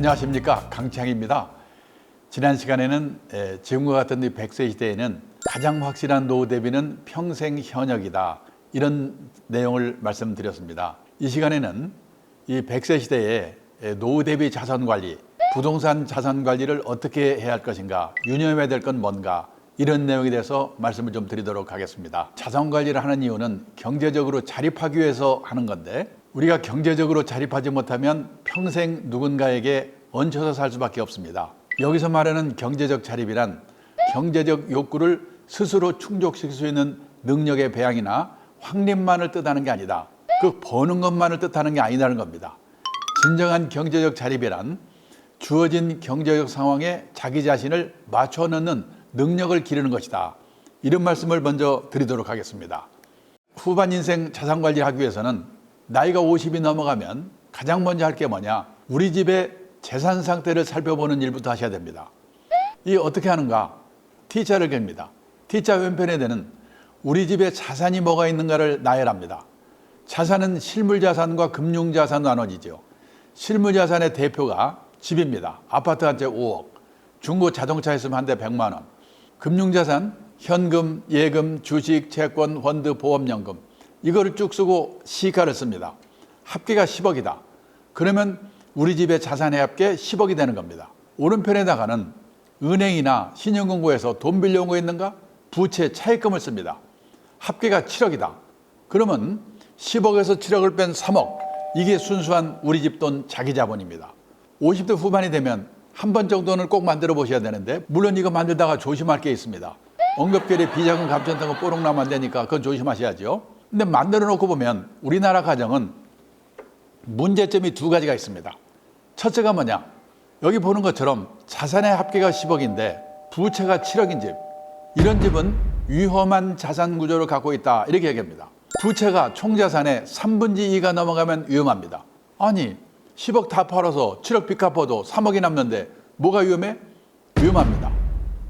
안녕하십니까, 강창입니다. 지난 시간에는 지금과 같은 이 100세 시대에는 가장 확실한 노후 대비는 평생 현역이다, 이런 내용을 말씀드렸습니다. 이 시간에는 이 100세 시대에 노후 대비 자산 관리, 부동산 자산 관리를 어떻게 해야 할 것인가, 유념해야 될 건 뭔가, 이런 내용에 대해서 말씀을 좀 드리도록 하겠습니다. 자산 관리를 하는 이유는 경제적으로 자립하기 위해서 하는 건데, 우리가 경제적으로 자립하지 못하면 평생 누군가에게 얹혀서 살 수밖에 없습니다. 여기서 말하는 경제적 자립이란 경제적 욕구를 스스로 충족시킬 수 있는 능력의 배양이나 확립만을 뜻하는 게 아니다. 그 버는 것만을 뜻하는 게 아니라는 겁니다. 진정한 경제적 자립이란 주어진 경제적 상황에 자기 자신을 맞춰 넣는 능력을 기르는 것이다. 이런 말씀을 먼저 드리도록 하겠습니다. 후반 인생 자산 관리를 하기 위해서는 나이가 50이 넘어가면 가장 먼저 할 게 뭐냐? 우리 집의 재산 상태를 살펴보는 일부터 하셔야 됩니다. 이 어떻게 하는가? T자를 깹니다. T자 왼편에 되는 우리 집에 자산이 뭐가 있는가를 나열합니다. 자산은 실물자산과 금융자산으로 나눠지죠. 실물자산의 대표가 집입니다. 아파트 한 채 5억, 중고 자동차 있으면 한 대 100만 원. 금융자산, 현금, 예금, 주식, 채권, 펀드, 보험연금, 이거를 쭉 쓰고 시가를 씁니다. 합계가 10억이다. 그러면 우리 집의 자산의 합계 10억이 되는 겁니다. 오른편에다가는 은행이나 신용금고에서 돈 빌려온 거 있는가? 부채 차입금을 씁니다. 합계가 7억이다. 그러면 10억에서 7억을 뺀 3억, 이게 순수한 우리 집 돈 자기 자본입니다. 50대 후반이 되면 한 번 정도는 꼭 만들어 보셔야 되는데, 물론 이거 만들다가 조심할 게 있습니다. 언급결에 비자금 감천 등은 뽀록 나면 안 되니까 그건 조심하셔야죠. 근데 만들어 놓고 보면 우리나라 가정은 문제점이 두 가지가 있습니다. 첫째가 뭐냐? 여기 보는 것처럼 자산의 합계가 10억인데 부채가 7억인 집, 이런 집은 위험한 자산 구조를 갖고 있다, 이렇게 얘기합니다. 부채가 총자산의 3분의 2가 넘어가면 위험합니다. 아니, 10억 다 팔아서 7억 빚 갚아도 3억이 남는데 뭐가 위험해? 위험합니다.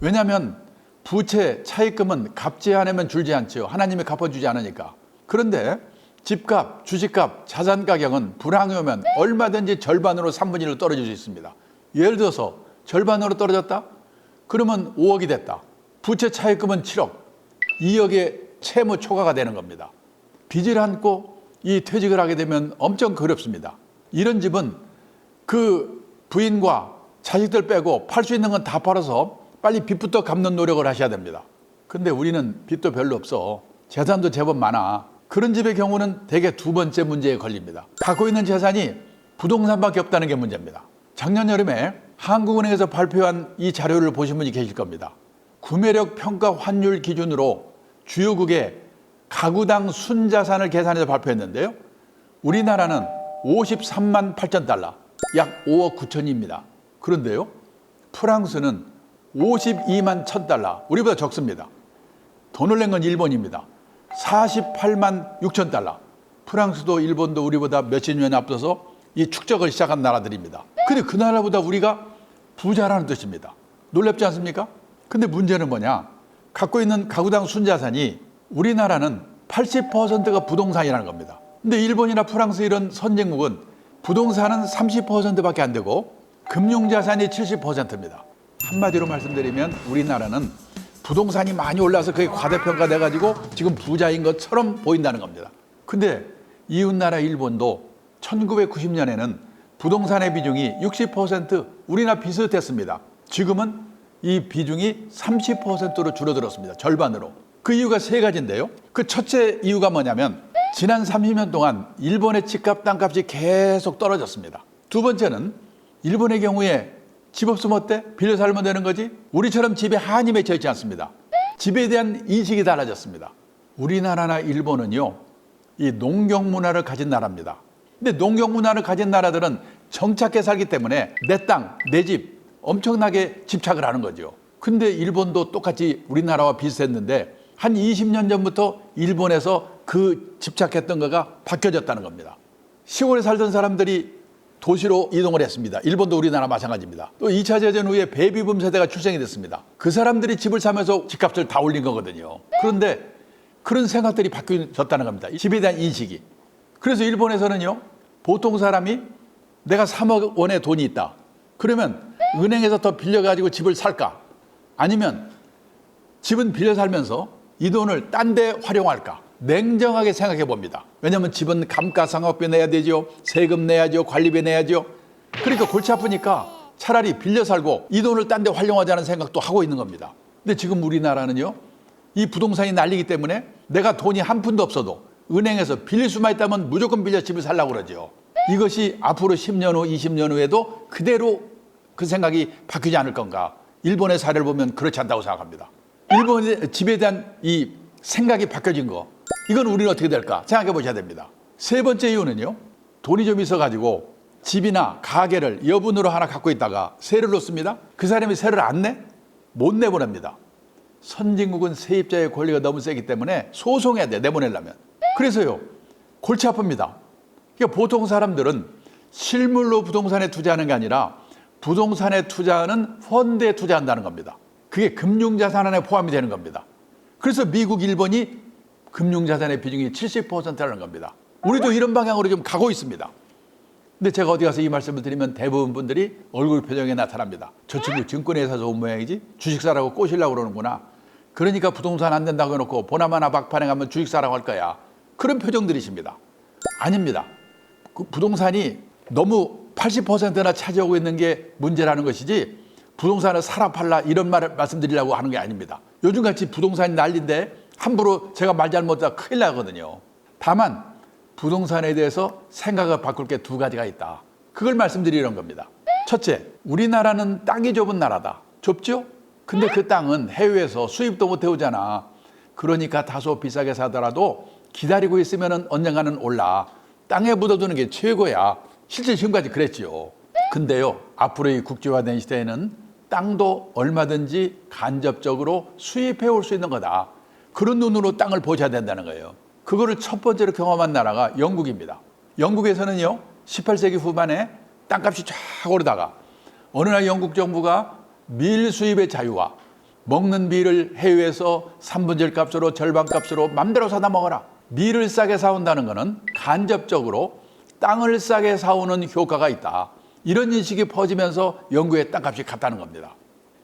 왜냐하면 부채 차입금은 갚지 않으면 줄지 않지요. 하나님이 갚아주지 않으니까. 그런데 집값, 주식값, 자산 가격은 불황이 오면 얼마든지 절반으로 3분의 1로 떨어질 수 있습니다. 예를 들어서 절반으로 떨어졌다? 그러면 5억이 됐다. 부채 차입금은 7억, 2억의 채무 초과가 되는 겁니다. 빚을 안고 이 퇴직을 하게 되면 엄청 어렵습니다. 이런 집은 그 부인과 자식들 빼고 팔 수 있는 건 다 팔아서 빨리 빚부터 갚는 노력을 하셔야 됩니다. 근데 우리는 빚도 별로 없어. 재산도 제법 많아. 그런 집의 경우는 대개 두 번째 문제에 걸립니다. 갖고 있는 재산이 부동산밖에 없다는 게 문제입니다. 작년 여름에 한국은행에서 발표한 이 자료를 보신 분이 계실 겁니다. 구매력 평가 환율 기준으로 주요국의 가구당 순자산을 계산해서 발표했는데요. 우리나라는 53만 8천 달러, 약 5억 9천입니다. 그런데요, 프랑스는 52만 1천 달러, 우리보다 적습니다. 돈을 낸 건 일본입니다. 48만 6천 달러. 프랑스도 일본도 우리보다 몇십 년 앞서서 이 축적을 시작한 나라들입니다. 근데 그 나라보다 우리가 부자라는 뜻입니다. 놀랍지 않습니까? 근데 문제는 뭐냐? 갖고 있는 가구당 순자산이 우리나라는 80%가 부동산이라는 겁니다. 근데 일본이나 프랑스 이런 선진국은 부동산은 30%밖에 안 되고 금융자산이 70%입니다. 한마디로 말씀드리면 우리나라는 부동산이 많이 올라서 그게 과대평가돼가지고 지금 부자인 것처럼 보인다는 겁니다. 근데 이웃나라 일본도 1990년에는 부동산의 비중이 60%, 우리나라 비슷했습니다. 지금은 이 비중이 30%로 줄어들었습니다. 절반으로. 그 이유가 세 가지인데요. 그 첫째 이유가 뭐냐면 지난 30년 동안 일본의 집값, 땅값이 계속 떨어졌습니다. 두 번째는 일본의 경우에 집 없으면 어때? 빌려 살면 되는 거지? 우리처럼 집에 한이 맺혀 있지 않습니다. 집에 대한 인식이 달라졌습니다. 우리나라나 일본은요, 이 농경 문화를 가진 나라입니다. 근데 농경 문화를 가진 나라들은 정착해 살기 때문에 내 땅, 내 집 엄청나게 집착을 하는 거죠. 근데 일본도 똑같이 우리나라와 비슷했는데 한 20년 전부터 일본에서 그 집착했던 거가 바뀌어졌다는 겁니다. 시골에 살던 사람들이 도시로 이동을 했습니다. 일본도 우리나라 마찬가지입니다. 또 2차 대전 후에 베이비붐 세대가 출생이 됐습니다. 그 사람들이 집을 사면서 집값을 다 올린 거거든요. 그런데 그런 생각들이 바뀌어졌다는 겁니다. 집에 대한 인식이. 그래서 일본에서는요, 보통 사람이 내가 3억 원의 돈이 있다. 그러면 은행에서 더 빌려가지고 집을 살까? 아니면 집은 빌려 살면서 이 돈을 딴 데 활용할까? 냉정하게 생각해 봅니다. 왜냐하면 집은 감가상각비 내야 되죠. 세금 내야죠. 관리비 내야죠. 그러니까 골치 아프니까 차라리 빌려 살고 이 돈을 딴 데 활용하자는 생각도 하고 있는 겁니다. 근데 지금 우리나라는요, 이 부동산이 난리기 때문에 내가 돈이 한 푼도 없어도 은행에서 빌릴 수만 있다면 무조건 빌려 집을 살라고 그러죠. 이것이 앞으로 10년 후, 20년 후에도 그대로 그 생각이 바뀌지 않을 건가? 일본의 사례를 보면 그렇지 않다고 생각합니다. 일본의 집에 대한 이 생각이 바뀌어진 거, 이건 우리는 어떻게 될까 생각해 보셔야 됩니다. 세 번째 이유는요, 돈이 좀 있어가지고 집이나 가게를 여분으로 하나 갖고 있다가 세를 놓습니다. 그 사람이 세를 안 내? 못 내보냅니다. 선진국은 세입자의 권리가 너무 세기 때문에 소송해야 돼, 내보내려면. 그래서요, 골치 아픕니다. 그러니까 보통 사람들은 실물로 부동산에 투자하는 게 아니라 부동산에 투자하는 펀드에 투자한다는 겁니다. 그게 금융자산 안에 포함이 되는 겁니다. 그래서 미국, 일본이 금융자산의 비중이 70%라는 겁니다. 우리도 이런 방향으로 좀 가고 있습니다. 근데 제가 어디 가서 이 말씀을 드리면 대부분 분들이 얼굴 표정에 나타납니다. 저 친구 증권회사에서 온 모양이지 주식 사라고 꼬시려고 그러는구나. 그러니까 부동산 안 된다고 해놓고 보나마나 막판에 가면 주식 사라고 할 거야. 그런 표정들이십니다. 아닙니다. 그 부동산이 너무 80%나 차지하고 있는 게 문제라는 것이지 부동산을 사라 팔라 이런 말을 말씀드리려고 하는 게 아닙니다. 요즘같이 부동산이 난리인데 함부로 제가 말 잘못하다 큰일 나거든요. 다만 부동산에 대해서 생각을 바꿀 게 두 가지가 있다. 그걸 말씀드리는 겁니다. 첫째, 우리나라는 땅이 좁은 나라다. 좁죠? 근데 그 땅은 해외에서 수입도 못 해오잖아. 그러니까 다소 비싸게 사더라도 기다리고 있으면 언젠가는 올라. 땅에 묻어두는 게 최고야. 실제 지금까지 그랬지요. 근데요, 앞으로 이 국제화된 시대에는 땅도 얼마든지 간접적으로 수입해 올 수 있는 거다. 그런 눈으로 땅을 보셔야 된다는 거예요. 그거를 첫 번째로 경험한 나라가 영국입니다. 영국에서는요, 18세기 후반에 땅값이 쫙 오르다가 어느 날 영국 정부가 밀 수입의 자유와 먹는 밀을 해외에서 3분의 1 값으로 절반 값으로 맘대로 사다 먹어라. 밀을 싸게 사온다는 것은 간접적으로 땅을 싸게 사오는 효과가 있다. 이런 인식이 퍼지면서 영국의 땅값이 갔다는 겁니다.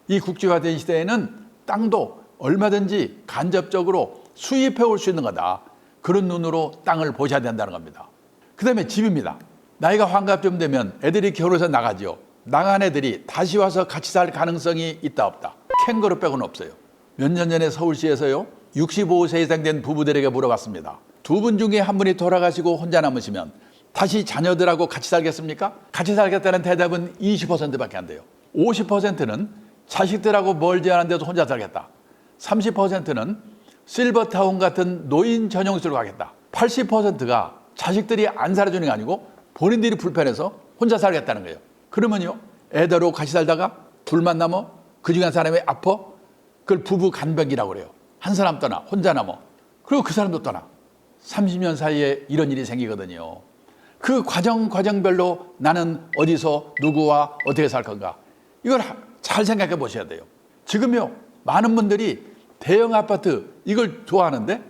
이 국제화된 시대에는 땅도 얼마든지 간접적으로 수입해 올 수 있는 거다. 그런 눈으로 땅을 보셔야 된다는 겁니다. 그 다음에 집입니다. 나이가 환갑 좀 되면 애들이 결혼해서 나가죠. 나간 애들이 다시 와서 같이 살 가능성이 있다 없다. 캥거루 빼고는 없어요. 몇 년 전에 서울시에서요, 65세 이상 된 부부들에게 물어봤습니다. 두 분 중에 한 분이 돌아가시고 혼자 남으시면 다시 자녀들하고 같이 살겠습니까? 같이 살겠다는 대답은 20%밖에 안 돼요. 50%는 자식들하고 멀지 않은데도 혼자 살겠다. 30%는 실버타운 같은 노인 전용시설로 가겠다. 80%가 자식들이 안 살아주는 게 아니고 본인들이 불편해서 혼자 살겠다는 거예요. 그러면요, 애들하고 같이 살다가 둘만 남어 그 중에 한 사람이 아파? 그걸 부부 간병이라고 그래요. 한 사람 떠나 혼자 남어. 그리고 그 사람도 떠나. 30년 사이에 이런 일이 생기거든요. 그 과정별로 나는 어디서 누구와 어떻게 살 건가, 이걸 잘 생각해 보셔야 돼요. 지금요, 많은 분들이 대형 아파트 이걸 좋아하는데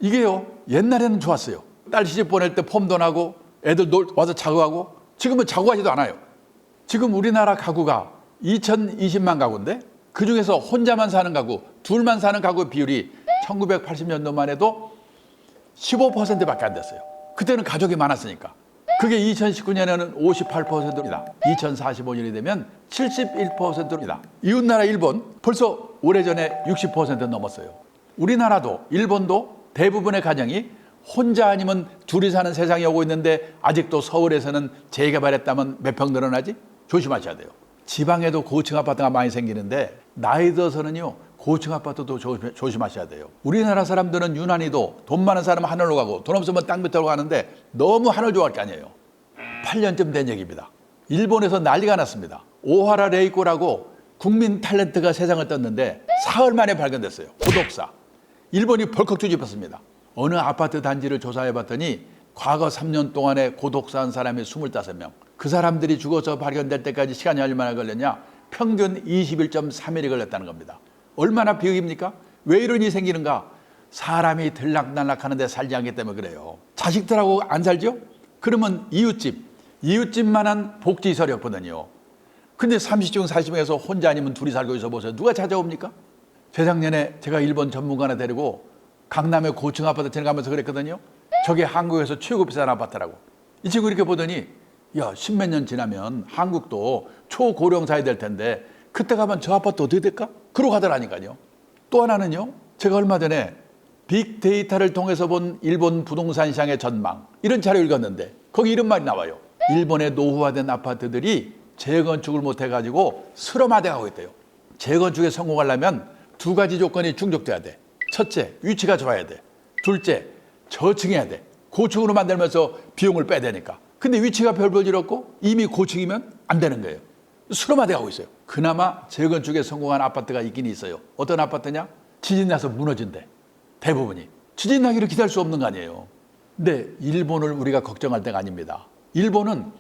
이게요, 옛날에는 좋았어요. 딸 시집 보낼 때 폼도 나고 애들 와서 자고하고. 지금은 자고하지도 않아요. 지금 우리나라 가구가 2020만 가구인데 그중에서 혼자만 사는 가구, 둘만 사는 가구 비율이 1980년도만 해도 15%밖에 안 됐어요. 그때는 가족이 많았으니까. 그게 2019년에는 58%입니다. 2045년이 되면 71%입니다. 이웃나라 일본 벌써 오래전에 60% 넘었어요. 우리나라도 일본도 대부분의 가정이 혼자 아니면 둘이 사는 세상이 오고 있는데 아직도 서울에서는 재개발했다면 몇 평 늘어나지? 조심하셔야 돼요. 지방에도 고층 아파트가 많이 생기는데 나이 들어서는요, 고층 아파트도 조심하셔야 돼요. 우리나라 사람들은 유난히도 돈 많은 사람은 하늘로 가고 돈 없으면 땅 밑으로 가는데 너무 하늘 좋아할 게 아니에요. 8년쯤 된 얘기입니다. 일본에서 난리가 났습니다. 오하라 레이코라고 국민 탤런트가 세상을 떴는데 사흘 만에 발견됐어요. 고독사. 일본이 벌컥 뒤집었습니다. 어느 아파트 단지를 조사해 봤더니 과거 3년 동안에 고독사한 사람이 25명. 그 사람들이 죽어서 발견될 때까지 시간이 얼마나 걸렸냐? 평균 21.3일이 걸렸다는 겁니다. 얼마나 비극입니까? 왜 이런 일이 생기는가? 사람이 들락날락하는데 살지 않기 때문에 그래요. 자식들하고 안 살죠? 그러면 이웃집만한 복지시설이 없거든요. 근데 30층 40층에서 혼자 아니면 둘이 살고 있어 보세요. 누가 찾아옵니까? 재작년에 제가 일본 전문가 하나 데리고 강남의 고층 아파트 지나가면서 그랬거든요. 저게 한국에서 최고 비싼 아파트라고. 이 친구 이렇게 보더니 야, 십몇 년 지나면 한국도 초고령 사회 될 텐데 그때 가면 저 아파트 어떻게 될까? 그러고 하더라니까요. 또 하나는요. 제가 얼마 전에 빅데이터를 통해서 본 일본 부동산 시장의 전망 이런 자료 읽었는데 거기 이런 말이 나와요. 일본의 노후화된 아파트들이 재건축을 못해가지고 슬럼화돼 가고 있대요. 재건축에 성공하려면 두 가지 조건이 충족돼야 돼. 첫째, 위치가 좋아야 돼. 둘째, 저층해야 돼. 고층으로 만들면서 비용을 빼야 되니까. 근데 위치가 별볼일 없고 이미 고층이면 안 되는 거예요. 슬럼화돼 가고 있어요. 그나마 재건축에 성공한 아파트가 있긴 있어요. 어떤 아파트냐? 지진 나서 무너진대. 대부분이. 지진 나기를 기다릴 수 없는 거 아니에요. 근데 일본을 우리가 걱정할 때가 아닙니다. 일본은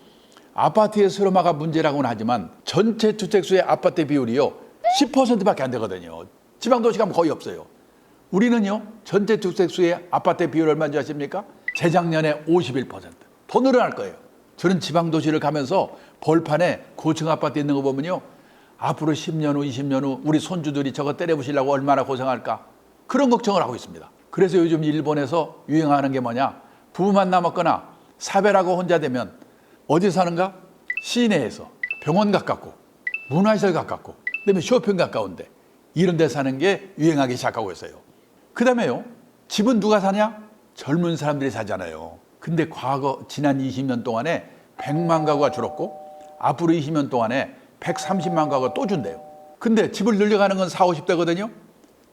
아파트의 슬럼화가 문제라고는 하지만 전체 주택수의 아파트 비율이요 10%밖에 안 되거든요. 지방도시 가면 거의 없어요. 우리는요 전체 주택수의 아파트 비율 얼마인지 아십니까? 재작년에 51%. 더 늘어날 거예요. 저는 지방도시를 가면서 벌판에 고층 아파트 있는 거 보면요 앞으로 10년 후 20년 후 우리 손주들이 저거 때려부시려고 얼마나 고생할까 그런 걱정을 하고 있습니다. 그래서 요즘 일본에서 유행하는 게 뭐냐, 부부만 남았거나 사별하고 혼자 되면 어디 사는가? 시내에서 병원 가깝고 문화시설 가깝고 그다음에 쇼핑 가까운데 이런 데 사는 게 유행하기 시작하고 있어요. 그 다음에요 집은 누가 사냐? 젊은 사람들이 사잖아요. 근데 과거 지난 20년 동안에 100만 가구가 줄었고 앞으로 20년 동안에 130만 가구가 또 준대요. 근데 집을 늘려가는 건 40, 50대거든요.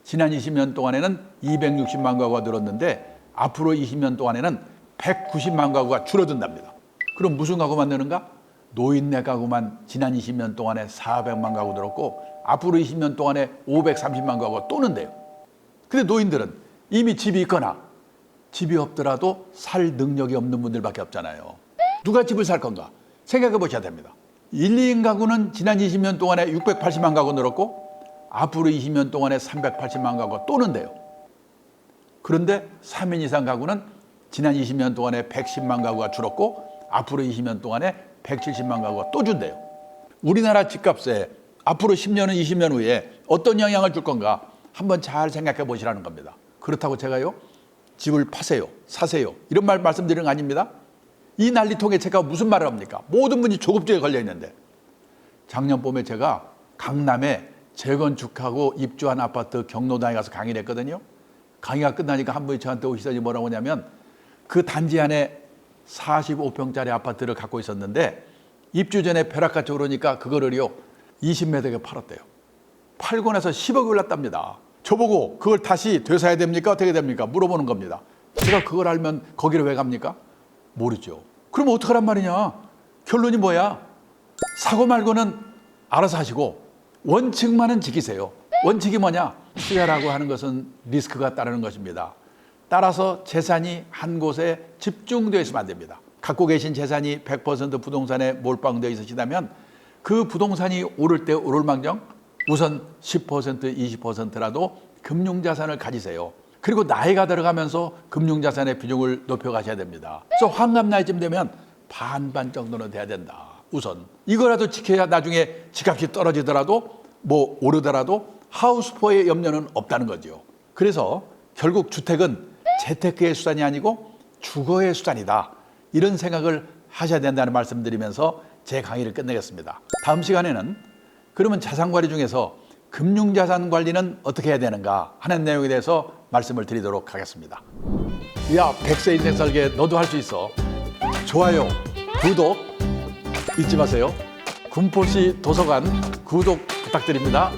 지난 20년 동안에는 260만 가구가 늘었는데 앞으로 20년 동안에는 190만 가구가 줄어든답니다. 그럼 무슨 가구만 느는가? 노인네 가구만 지난 20년 동안에 400만 가구 늘었고 앞으로 20년 동안에 530만 가구가 또 는데요. 근데 노인들은 이미 집이 있거나 집이 없더라도 살 능력이 없는 분들밖에 없잖아요. 누가 집을 살 건가? 생각해 보셔야 됩니다. 1, 2인 가구는 지난 20년 동안에 680만 가구 늘었고 앞으로 20년 동안에 380만 가구가 또 는데요. 그런데 3인 이상 가구는 지난 20년 동안에 110만 가구가 줄었고 앞으로 20년 동안에 170만 가구가 또 준대요. 우리나라 집값에 앞으로 10년은 20년 후에 어떤 영향을 줄 건가 한번 잘 생각해 보시라는 겁니다. 그렇다고 제가요 집을 파세요, 사세요 이런 말 말씀드리는 거 아닙니다. 이 난리통에 제가 무슨 말을 합니까? 모든 분이 조급증에 걸려 있는데 작년 봄에 제가 강남에 재건축하고 입주한 아파트 경로당에 가서 강의를 했거든요. 강의가 끝나니까 한 분이 저한테 오시더니 뭐라고 하냐면 그 단지 안에 45평짜리 아파트를 갖고 있었는데 입주 전에 벼락같이 오르니까 그거를요 20매덕에 팔았대요. 팔고 나서 10억이 올랐답니다. 저보고 그걸 다시 되사야 됩니까? 어떻게 됩니까? 물어보는 겁니다. 제가 그걸 알면 거기를 왜 갑니까? 모르죠. 그럼 어떡하란 말이냐? 결론이 뭐야? 사고 말고는 알아서 하시고 원칙만은 지키세요. 원칙이 뭐냐? 투자라고 하는 것은 리스크가 따르는 것입니다. 따라서 재산이 한 곳에 집중되어 있으면 안 됩니다. 갖고 계신 재산이 100% 부동산에 몰빵되어 있으시다면 그 부동산이 오를 때 오를망정 우선 10%, 20%라도 금융자산을 가지세요. 그리고 나이가 들어가면서 금융자산의 비중을 높여가셔야 됩니다. 그래서 환갑 나이쯤 되면 반반 정도는 돼야 된다. 우선 이거라도 지켜야 나중에 집값이 떨어지더라도 뭐 오르더라도 하우스포의 염려는 없다는 거죠. 그래서 결국 주택은 재테크의 수단이 아니고 주거의 수단이다. 이런 생각을 하셔야 된다는 말씀드리면서 제 강의를 끝내겠습니다. 다음 시간에는 그러면 자산관리 중에서 금융자산 관리는 어떻게 해야 되는가 하는 내용에 대해서 말씀을 드리도록 하겠습니다. 야, 100세 인생 설계 너도 할 수 있어. 좋아요, 구독 잊지 마세요. 군포시 도서관 구독 부탁드립니다.